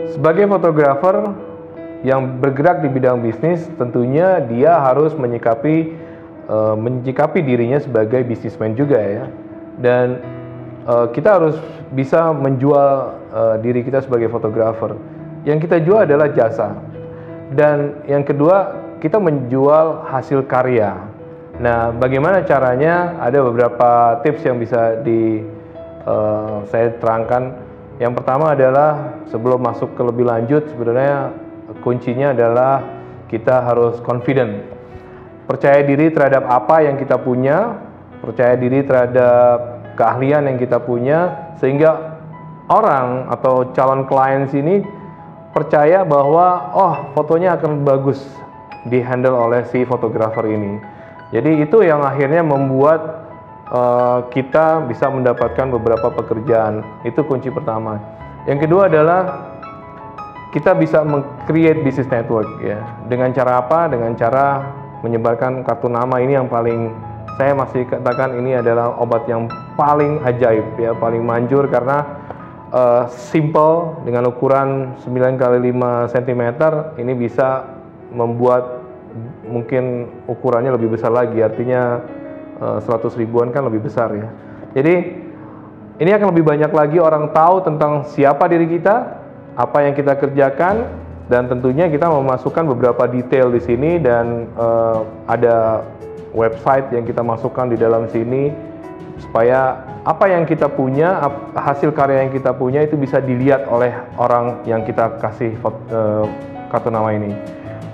Sebagai fotografer yang bergerak di bidang bisnis, tentunya dia harus menyikapi dirinya sebagai bisnismen juga ya. Dan kita harus bisa menjual diri kita sebagai fotografer. Yang kita jual adalah jasa. Dan yang kedua, kita menjual hasil karya. Nah, bagaimana caranya? Ada beberapa tips yang bisa saya terangkan. Yang pertama adalah sebelum masuk ke lebih lanjut, sebenarnya kuncinya adalah kita harus confident. Percaya diri terhadap apa yang kita punya, percaya diri terhadap keahlian yang kita punya, sehingga orang atau calon klien sini percaya bahwa fotonya akan bagus di-handle oleh si fotografer ini. Jadi itu yang akhirnya membuat kita bisa mendapatkan beberapa pekerjaan. Itu kunci pertama. Yang kedua adalah kita bisa meng-create business network ya. Dengan cara apa? Dengan cara menyebarkan kartu nama. Ini yang paling saya masih katakan ini adalah obat yang paling ajaib ya, paling manjur karena simple dengan ukuran 9x5 cm ini bisa membuat mungkin ukurannya lebih besar lagi, artinya 100 ribuan kan lebih besar ya. Jadi ini akan lebih banyak lagi orang tahu tentang siapa diri kita, apa yang kita kerjakan, dan tentunya kita memasukkan beberapa detail di sini dan ada website yang kita masukkan di dalam sini supaya apa yang kita punya, hasil karya yang kita punya itu bisa dilihat oleh orang yang kita kasih kartu nama ini.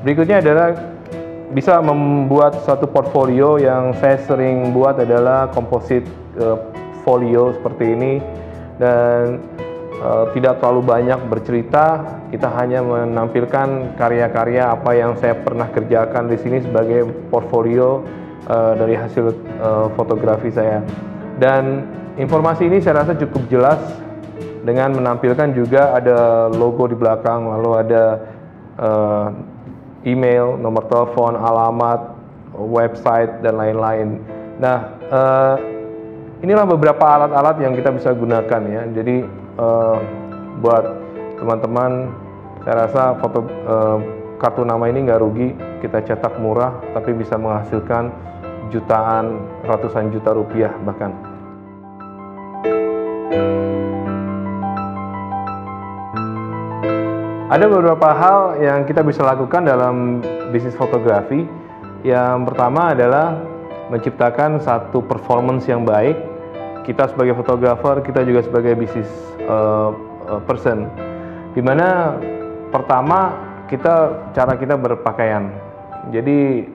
Berikutnya adalah bisa membuat satu portfolio. Yang saya sering buat adalah composite folio seperti ini, dan tidak terlalu banyak bercerita. Kita hanya menampilkan karya-karya apa yang saya pernah kerjakan di sini sebagai portfolio dari hasil fotografi saya. Dan informasi ini saya rasa cukup jelas dengan menampilkan juga ada logo di belakang, lalu ada email, nomor telepon, alamat, website, dan lain-lain. Nah, inilah beberapa alat-alat yang kita bisa gunakan ya. Jadi buat teman-teman, saya rasa kartu nama ini nggak rugi. Kita cetak murah, tapi bisa menghasilkan jutaan, ratusan juta rupiah bahkan. Ada beberapa hal yang kita bisa lakukan dalam bisnis fotografi. Yang pertama adalah menciptakan satu performance yang baik. Kita sebagai fotografer, kita juga sebagai bisnis person. Dimana pertama cara kita berpakaian. Jadi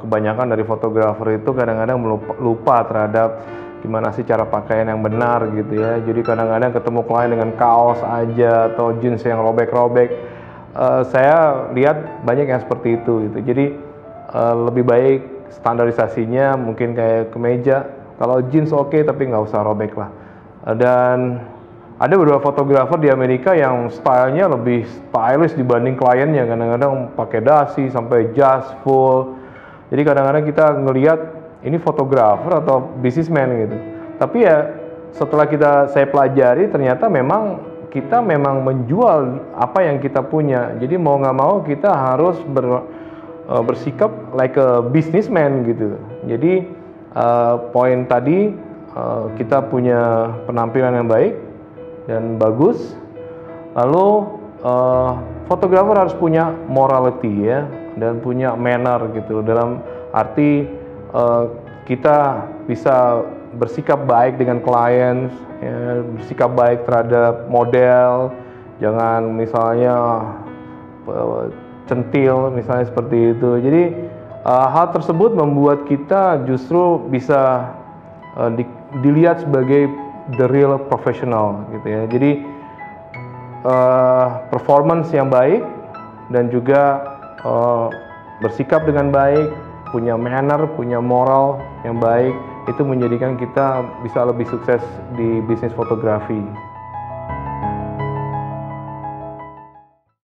kebanyakan dari fotografer itu kadang-kadang lupa terhadap gimana sih cara pakaian yang benar gitu ya. Jadi kadang-kadang ketemu klien dengan kaos aja atau jeans yang robek-robek. Saya lihat banyak yang seperti itu gitu. Jadi lebih baik standarisasinya mungkin kayak kemeja. Kalau jeans oke, tapi nggak usah robek lah. Dan ada beberapa fotografer di Amerika yang stylenya lebih stylish dibanding kliennya. Kadang-kadang pakai dasi sampai jas full. Jadi kadang-kadang kita ngelihat ini fotografer atau businessman gitu. Tapi ya setelah saya pelajari, ternyata kita memang menjual apa yang kita punya. Jadi mau nggak mau kita harus bersikap like a businessman gitu. Jadi poin tadi kita punya penampilan yang baik dan bagus. Lalu fotografer harus punya morality ya, dan punya manner gitu. Dalam arti kita bisa bersikap baik dengan klien, ya, bersikap baik terhadap model, jangan misalnya centil misalnya seperti itu. Jadi hal tersebut membuat kita justru bisa dilihat sebagai the real professional gitu ya. Jadi performance yang baik dan juga bersikap dengan baik, punya manner, punya moral yang baik, itu menjadikan kita bisa lebih sukses di bisnis fotografi.